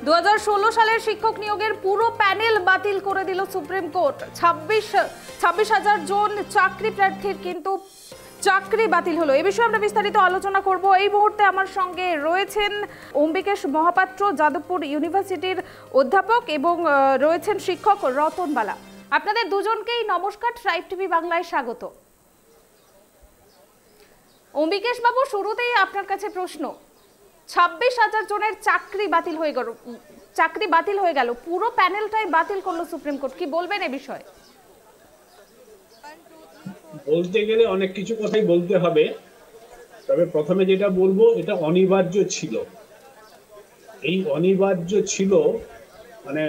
2016 সালের শিক্ষক নিয়োগের পুরো প্যানেল বাতিল করে দিল সুপ্রিম কোর্ট। 26,000 জন চাকরি প্রার্থীর কিন্তু চাকরি বাতিল হলো। এই বিষয়ে আমরা বিস্তারিত আলোচনা করব। এই মুহূর্তে আমার সঙ্গে রয়েছেন অম্বিকেশ মহাপাত্র, যাদবপুর ইউনিভার্সিটির অধ্যাপক, এবং রয়েছেন শিক্ষক রতন বালা। আপনাদের দুজনকেই নমস্কার, ট্রাইব টিভি বাংলায় স্বাগত। অম্বিকেশ বাবু, শুরুতেই আপনার কাছে প্রশ্ন। 26,000 জনের চাকরি বাতিল হয়ে গেল, পুরো প্যানেলটাই বাতিল করলো সুপ্রিম কোর্ট, কি বলবেন এই বিষয়ে? বলতে গেলে অনেক কিছু কথাই বলতে হবে, তবে প্রথমে যেটা বলবো, এটা অনিবার্য ছিল। এই অনিবার্য ছিল মানে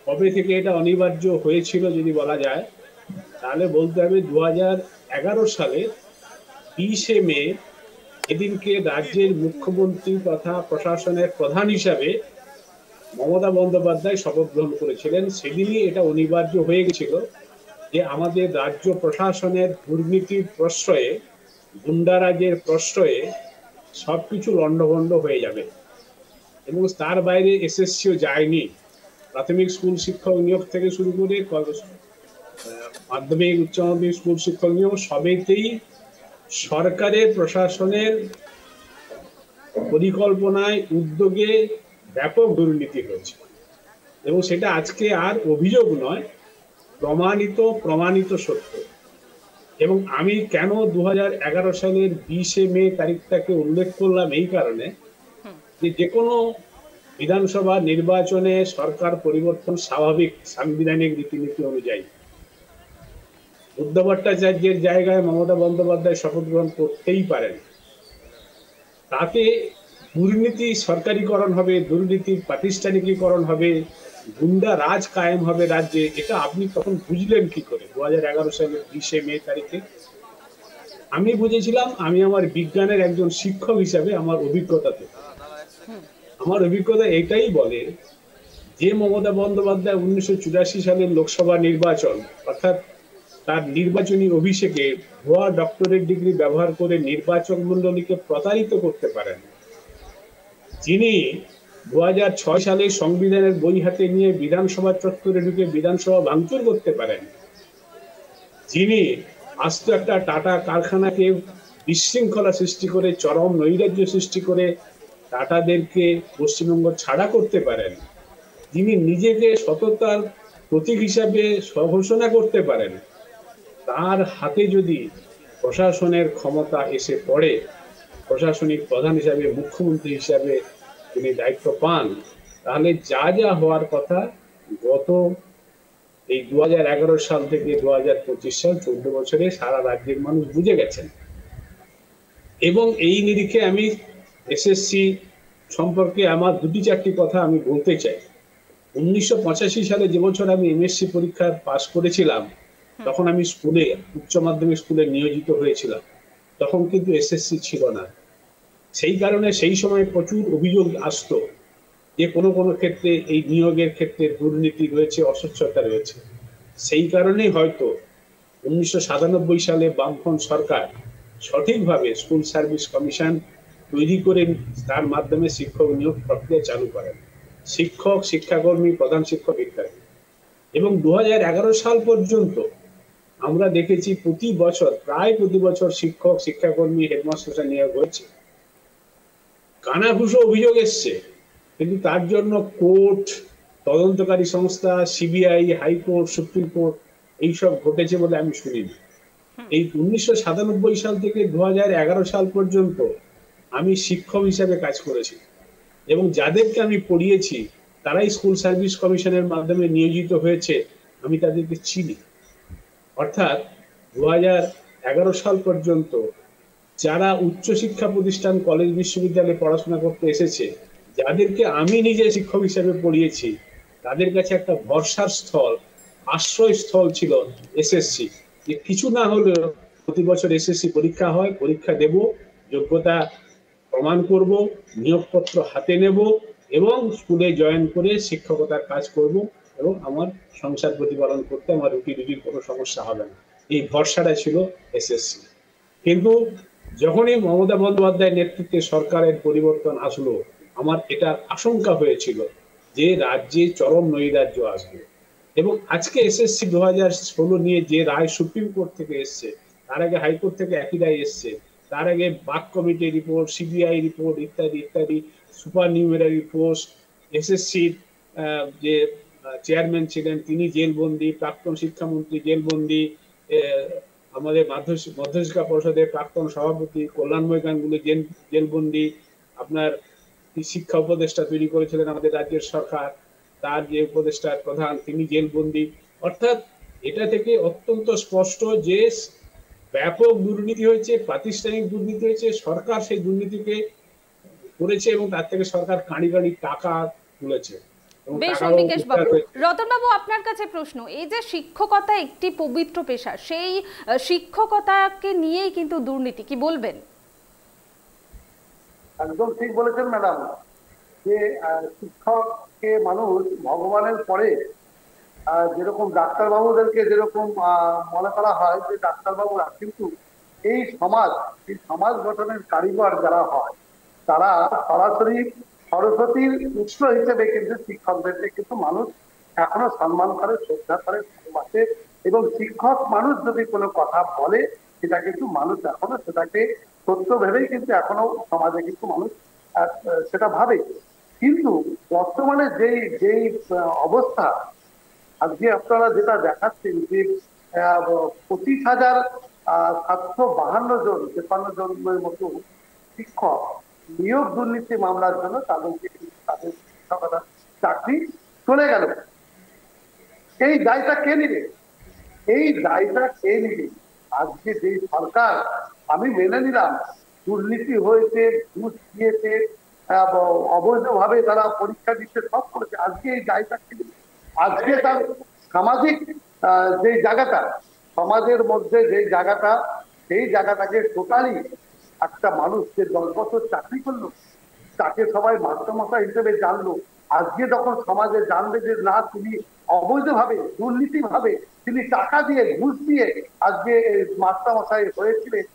কবে থেকে এটা অনিবার্য হয়েছিল যদি বলা যায়, তাহলে বলতে হবে 2011 সালে 20শে মে, এদিনকে রাজ্যের মুখ্যমন্ত্রী তথা প্রশাসনের প্রধান হিসাবে মমতা বন্দ্যোপাধ্যায় শপথ গ্রহণ করেছিলেন। সেদিনই এটা অনিবার্য হয়ে গেছিল যে আমাদের রাজ্য প্রশাসনের দুর্নীতির প্রশ্রয়ে, গুন্ডারাজের প্রশ্রয়ে সবকিছু লন্ডভন্ড হয়ে যাবে, এবং তার বাইরে এসএসসিও যায়নি। প্রাথমিক স্কুল শিক্ষক নিয়োগ থেকে শুরু করে মাধ্যমিক উচ্চ মাধ্যমিক স্কুল শিক্ষক নিয়োগ সবেতেই সরকারের প্রশাসনের পরিকল্পনায়, উদ্যোগে ব্যাপক দুর্নীতি হয়েছে, এবং সেটা আজকে আর অভিযোগ নয়, প্রমাণিত সত্য। এবং আমি কেন 2011 সালের 20শে মে তারিখটাকে উল্লেখ করলাম, এই কারণে যে কোনো বিধানসভা নির্বাচনে সরকার পরিবর্তন স্বাভাবিক, সাংবিধানিক রীতিনীতি অনুযায়ী। উদ্ধব ভট্টাচার্যের জায়গায় মমতা বন্দ্যোপাধ্যায় শপথ গ্রহণ করতেই পারেন। তাতে দুর্নীতি সরকারিকরণ হবে, দুর্নীতির প্রাতিষ্ঠানিকীকরণ হবে, গুন্ডা রাজ কায়েম হবে রাজ্যে। এটা আপনি তখন বুঝলেন কি করে 2011 সালের 20শে মে তারিখে? আমি বুঝেছিলাম, আমি আমার বিজ্ঞানের একজন শিক্ষক হিসাবে আমার অভিজ্ঞতাতে, আমার অভিজ্ঞতা এটাই বলে যে মমতা বন্দ্যোপাধ্যায় 1984 সালের লোকসভা নির্বাচন, অর্থাৎ তার নির্বাচনী অভিষেকে ভুয়া ডক্টরেট ডিগ্রি ব্যবহার করে নির্বাচক মণ্ডলীকে প্রতারিত করতে পারেন, যিনি 2006 সালে সংবিধানের বই হাতে নিয়ে বিধানসভা চত্বরে ঢুকে বিধানসভা ভাঙচুর করতে পারেন, যিনি আস্ত একটা টাটা কারখানাকে বিশৃঙ্খলা সৃষ্টি করে, চরম নৈরাজ্য সৃষ্টি করে টাটাদেরকে পশ্চিমবঙ্গ ছাড়া করতে পারেন, যিনি নিজেকে সততার প্রতীক হিসাবে স্বঘোষণা করতে পারেন, তার হাতে যদি প্রশাসনের ক্ষমতা এসে পড়ে, প্রশাসনিক প্রধান হিসাবে, মুখ্যমন্ত্রী হিসাবে তিনি দায়িত্ব পান, তাহলে যা যা হওয়ার কথা গত এই 2011 সাল থেকে 2025 সাল 14 বছরে সারা রাজ্যের মানুষ বুঝে গেছেন। এবং এই নিরিখে আমি এসএসসি সম্পর্কে আমার দুটি চারটি কথা আমি বলতে চাই। 1985 সালে, যে বছর আমি এমএসসি পরীক্ষা পাশ করেছিলাম, তখন আমি স্কুলে, উচ্চ মাধ্যমিক স্কুলে নিয়োজিত হয়েছিলাম। তখন কিন্তু এসএসসি ছিল না। সেই কারণে সেই সময় প্রচুর অভিযোগ আসতো যে কোনো কোনো ক্ষেত্রে এই নিয়োগের ক্ষেত্রে দুর্নীতি রয়েছে, অস্বচ্ছতা রয়েছে। সেই কারণেই হয়তো 1997 সালে বামফ্রন্ট সরকার সঠিকভাবে স্কুল সার্ভিস কমিশন তৈরি করে তার মাধ্যমে শিক্ষক নিয়োগ প্রক্রিয়া চালু করেন। শিক্ষক, শিক্ষাকর্মী, প্রধান শিক্ষক ইত্যাদি। এবং 2011 সাল পর্যন্ত আমরা দেখেছি প্রায় প্রতি বছর শিক্ষক, শিক্ষাকর্মী, হেডমাস্টার নিয়োগ হয়েছে। কানাঘুষো অভিযোগ এসছে, কিন্তু তার জন্য কোর্ট, তদন্তকারী সংস্থা, সিবিআই, হাইকোর্ট, সুপ্রিম কোর্ট এইসব ঘটেছে বলে আমি শুনিনি। এই 1997 সাল থেকে 2011 সাল পর্যন্ত আমি শিক্ষক হিসাবে কাজ করেছি, এবং যাদেরকে আমি পড়িয়েছি তারাই স্কুল সার্ভিস কমিশনের মাধ্যমে নিয়োজিত হয়েছে, আমি তাদেরকে চিনি। অর্থাৎ 2011 সাল পর্যন্ত যারা উচ্চশিক্ষা প্রতিষ্ঠান, কলেজ, বিশ্ববিদ্যালয়ে পড়াশোনা করতে এসেছে, যাদেরকে আমি নিজে শিক্ষক হিসেবে পড়িয়েছি, তাদের কাছে একটা ভরসার স্থল, আশ্রয়স্থল ছিল এসএসসি। যে কিছু না হলেও প্রতি বছর এসএসসি পরীক্ষা হয়, পরীক্ষা দেব, যোগ্যতা প্রমাণ করব, নিয়োগপত্র হাতে নেব, এবং স্কুলে জয়েন করে শিক্ষকতার কাজ করব, এবং আমার সংসার প্রতিপালন করতে আমার রুটির কোনো সমস্যা হবে না। এই ভরসাটা ছিল এসএসসি। কিন্তু যখনই মমতা বন্দ্যোপাধ্যায়ের নেতৃত্বে সরকারের পরিবর্তন আসলো, আমার এটা আশঙ্কা হয়েছিল যে রাজ্যে চরম নৈরাজ্য আসবে। এবং আজকে এসএসসি 2016 নিয়ে যে রায় সুপ্রিম কোর্ট থেকে এসছে, তার আগে হাইকোর্ট থেকে একই রায় এসছে, তার আগে বাক কমিটি রিপোর্ট, সিবিআই রিপোর্ট ইত্যাদি ইত্যাদি, সুপার নিউমেরারি পোস্ট, এসএসসির যে চেয়ারম্যান ছিলেন তিনি জেলবন্দি, প্রাক্তন শিক্ষামন্ত্রী জেলবন্দি, আমাদের মধ্যশিক্ষা পরিষদের প্রাক্তন সভাপতি কল্যাণময় গাঙ্গুলি জেলবন্দি, আপনার শিক্ষা উপদেষ্টা তৈরি করেছিলেন আমাদের রাজ্যের সরকার, তার যে উপদেষ্টার প্রধান তিনি জেলবন্দি। অর্থাৎ এটা থেকে অত্যন্ত স্পষ্ট যে ব্যাপক দুর্নীতি হয়েছে, প্রাতিষ্ঠানিক দুর্নীতি হয়েছে, সরকার সেই দুর্নীতিকে করেছে এবং তার থেকে সরকার কাঁড়ি কাঁড়ি টাকা তুলেছে। বেশ অম্বিকেশ বাবু, রতন বাবু আপনার কাছে প্রশ্ন, এই যে শিক্ষকতা একটি পবিত্র পেশা, সেই শিক্ষকতাকে নিয়েই কিন্তু দুর্নীতি, কি বলবেন? একদম ঠিক বলেছেন ম্যাডাম, যে শিক্ষককে মানুষ ভগবানের পরে যেরকম ডাক্তারবাবুদেরকে যেরকম মনে করা হয় যে ডাক্তারবাবুরা, কিন্তু এই সমাজ গঠনের কারিগর যারা হয় তারা সরাসরি সরস্বতীর উৎস হিসেবে কিন্তু শিক্ষকদেরকে কিন্তু মানুষ এখনো সম্মান করে, শ্রদ্ধা করে, ভালোবাসে। এবং শিক্ষক মানুষ যদি কোনো কথা বলে সেটা কিন্তু মানুষ এখনো সেটাকে সত্য ভেবেই কিন্তু এখনো সমাজে কিন্তু মানুষ সেটা ভাবে। কিন্তু বর্তমানে যেই অবস্থা আজকে আপনারা যেটা দেখাচ্ছেন যে 25,000 752 জন 53 জনের মতো শিক্ষক নিয়োগ দুর্নীতি মামলার জন্য তাদের শিক্ষকতার চাকরি চলে গেল। এই দায়টা কে নিবে? এই দায়টা কে নিবে? আজকে যে সরকার, আমি মেনে নিলাম দুর্নীতি হয়েছে, ঘুষ দিয়েছে, অবৈধভাবে তারা পরীক্ষা দিতে সব করেছে, আজকে এই দায়টা কে নিবে? আজকে তার সামাজিক যে জায়গাটা, সমাজের মধ্যে যে জায়গাটা, সেই জায়গাটাকে টোটালি একটা মানুষ যে 10 বছর চাকরি করলো তাকে সবাই মাস্টারমশাই হিসেবে জানলো, আজকে যখন সমাজে জানবে যে না তিনি অবৈধভাবে দুর্নীতিভাবে তিনি টাকা দিয়ে ঘুষ দিয়ে আজকে মাস্টারমশাই হয়েছিলেন,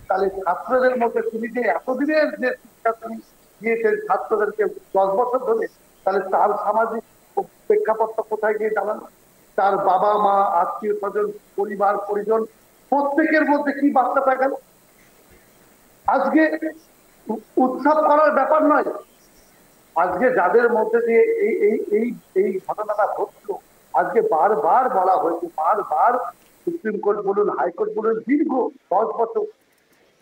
তাহলে ছাত্রদের মধ্যে তিনি যে এতদিনের যে শিক্ষা তিনি দিয়েছেন ছাত্রদেরকে 10 বছর ধরে, তাহলে তার সামাজিক প্রেক্ষাপটটা কোথায় গিয়ে জানানো? তার বাবা মা আত্মীয় স্বজন পরিবার পরিজন প্রত্যেকের মধ্যে কি বার্তাটা গেল? আজকে উৎসব করার ব্যাপার নয়, আজকে যাদের মধ্যে দিয়ে এই ঘটনাটা ঘটলো, আজকে বারবার বলা হয়েছে, বারবার সুপ্রিম কোর্ট বলুন হাইকোর্ট বলুন দীর্ঘ 10 বছর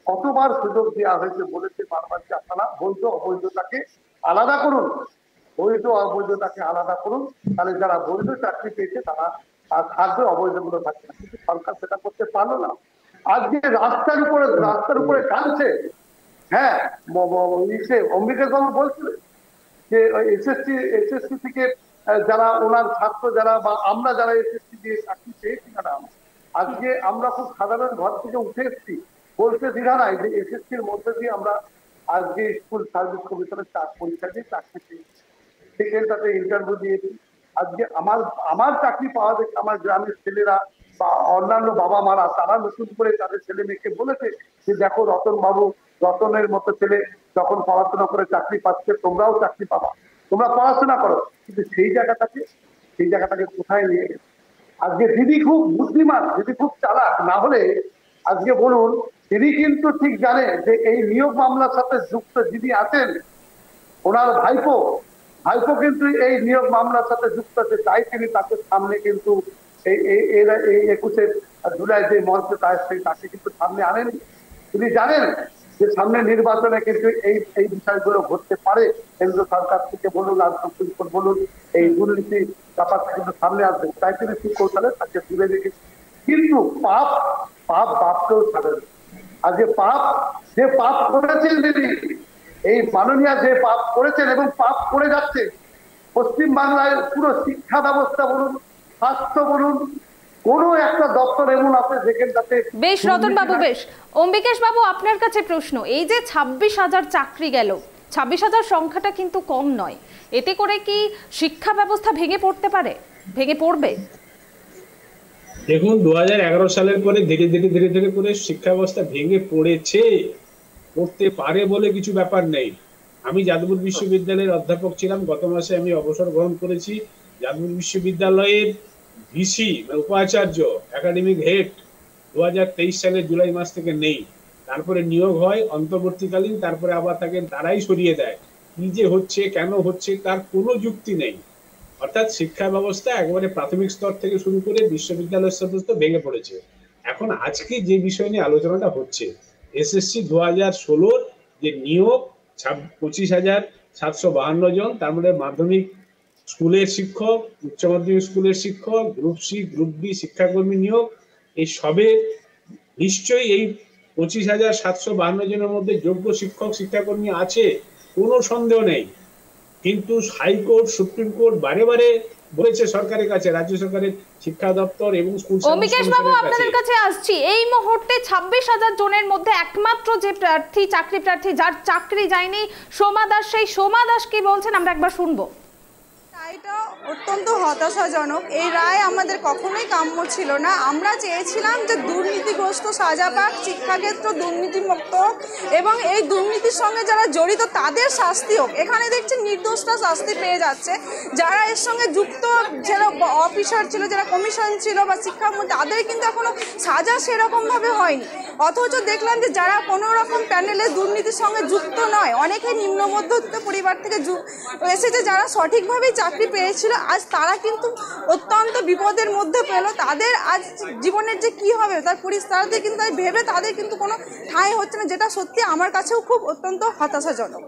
কতবার সুযোগ দেওয়া হয়েছে, বলেছে বারবার যে আপনারা বৈধ অবৈধতাকে আলাদা করুন, বৈধ অবৈধতাকে আলাদা করুন, তাহলে যারা বৈধ চাকরি পেয়েছে তারা থাকবে, অবৈধগুলো থাকবে না। কিন্তু সরকার সেটা করতে পারলো না। আজকে রাস্তার উপরে টানছে। হ্যাঁ, অম্বিকেশ বাবু বলছিলেন যে এসএসসি থেকে যারা ওনার ছাত্র যারা বা আমরা যারা এসএসসি দিয়ে চাকরি পেয়েছি ম্যাডাম, আজকে আমরা খুব সাধারণ ঘর থেকে উঠে এসেছি, বলতে দ্বিধা নাই যে এসএসসির মধ্যে দিয়ে আমরা আজকে স্কুল সার্ভিস কমিশনের পরীক্ষা দিয়ে চাকরি পেয়েছি, সেখানটাতে ইন্টারভিউ দিয়েছি। আজকে আমার চাকরি পাওয়া দেখে আমার গ্রামের ছেলেরা বা অন্যান্য বাবা মারা তারা নতুন করে তাদের ছেলে মেয়েকে বলেছে যে দেখো রতনের মতো ছেলে যখন পড়াশোনা করে চাকরি পাচ্ছে, তোমরাও চাকরি পাবা, তোমরা পড়াশোনা করো। কিন্তু সেই জায়গাটাকে কোথায় নিয়ে গেছে? আজকে দিদি খুব বুদ্ধিমান, দিদি খুব চালাক, না হলে আজকে বলুন তিনি কিন্তু ঠিক জানে যে এই নিয়োগ মামলার সাথে যুক্ত যিনি আছেন ওনার ভাইপো কিন্তু এই নিয়োগ মামলার সাথে যুক্ত আছে, তাই তিনি তাকে সামনে কিন্তু এই 21শে জুলাই যে মঞ্চে তাকে কিন্তু সামনে আনেনি। তিনি জানেন যে সামনে নির্বাচনে কিন্তু এই বিষয়গুলো ঘটতে পারে, কেন্দ্র সরকার থেকে বলুন আর সুপ্রিম কোর্ট বলুন এই দুর্নীতি ব্যাপারটা কিন্তু সামনে আসবে, তাই তিনি ঠিক কৌশলে তাকে তুলে রেখেছে। কিন্তু পাপ বাপকেও ছাড়েন। আজকে যে পাপ করেছেন তিনি, এই মাননীয় যে পাপ করেছেন এবং পাপ করে যাচ্ছে, পশ্চিম বাংলায় পুরো শিক্ষা ব্যবস্থা বলুন, স্বাস্থ্য বলুন, কোনো একটা দপ্তর এমন আছে যেখানটাতে। বেশ রতন বাবু, বেশ অম্বিকেশ বাবু আপনার কাছে প্রশ্ন, এই যে 26,000 চাকরি গেল, 26,000 সংখ্যাটা কিন্তু কম নয়, এতে করে কি শিক্ষা ব্যবস্থা ভেঙে পড়বে? দেখুন 2011 সালের পরে ধীরে ধীরে করে শিক্ষা ব্যবস্থা ভেঙে পড়তে পারে বলে কিছু ব্যাপার নেই। আমি যাদবপুর বিশ্ববিদ্যালয়ের অধ্যাপক ছিলাম, গত মাসে আমি অবসর গ্রহণ করেছি। যাদবপুর বিশ্ববিদ্যালয়ের ভিসি উপাচার্য একাডেমিক হেড 2023 সালের জুলাই মাস থেকে নেই। তারপরে নিয়োগ হয় অন্তর্বর্তীকালীন, তারপরে আবার তাকে তারাই সরিয়ে দেয়। কি যে হচ্ছে, কেন হচ্ছে, তার কোনো যুক্তি নেই। অর্থাৎ শিক্ষা ব্যবস্থা একেবারে প্রাথমিক স্তর থেকে শুরু করে বিশ্ববিদ্যালয় পর্যন্ত ভেঙে পড়েছে। এখন আজকে যে বিষয় নিয়ে আলোচনাটা হচ্ছে, এসএসসি 2016 যে নিয়োগ 25,752 জন, তার মধ্যে মাধ্যমিক স্কুলের শিক্ষক, উচ্চ মাধ্যমিক স্কুলের শিক্ষক, গ্রুপ সি গ্রুপ বি শিক্ষাকর্মী নিয়োগ, এই সবে নিশ্চয়ই এই 25,752 জনের মধ্যে যোগ্য শিক্ষক শিক্ষাকর্মী আছে, কোনো সন্দেহ নেই। কিন্তু হাইকোর্ট, সুপ্রিম কোর্ট বারে বারে বলেছে সরকারের কাছে, রাজ্য সরকারের শিক্ষা দপ্তর এবং স্কুল অমিকেশ বাবু আপনাদের কাছে আসছি। এই মুহূর্তে 26,000 জনের মধ্যে একমাত্র যে প্রার্থী, চাকরি প্রার্থী যার চাকরি যায়নি, সোমা দাস, সেই সোমা দাস কি বলছেন আমরা একবার শুনবো। রায়টা অত্যন্ত হতাশাজনক। এই রায় আমাদের কখনোই কাম্য ছিল না। আমরা চেয়েছিলাম যে দুর্নীতিগ্রস্ত সাজা পাক, শিক্ষাক্ষেত্র দুর্নীতিমুক্ত হোক এবং এই দুর্নীতির সঙ্গে যারা জড়িত তাদের শাস্তি হোক। এখানে দেখছি নির্দোষরা শাস্তি পেয়ে যাচ্ছে, যারা এর সঙ্গে যুক্ত, যারা অফিসার ছিল, যারা কমিশন ছিল বা শিক্ষামন্ত্রী, তাদের কিন্তু এখনো সাজা সেরকমভাবে হয়নি। অথচ দেখলাম যে যারা কোনো রকম প্যানেলে দুর্নীতির সঙ্গে যুক্ত নয়, অনেকে নিম্ন মধ্যবিত্ত পরিবার থেকে এসেছে, যারা সঠিকভাবেই চাকরি পেয়েছিল, আজ তারা কিন্তু অত্যন্ত বিপদের মধ্যে পেল। তাদের আজ জীবনের যে কি হবে তার পরিস্থিতি কিন্তু ভেবে তাদের কিন্তু কোনো ঠাঁই হচ্ছে না, যেটা সত্যি আমার কাছেও খুব অত্যন্ত হতাশাজনক।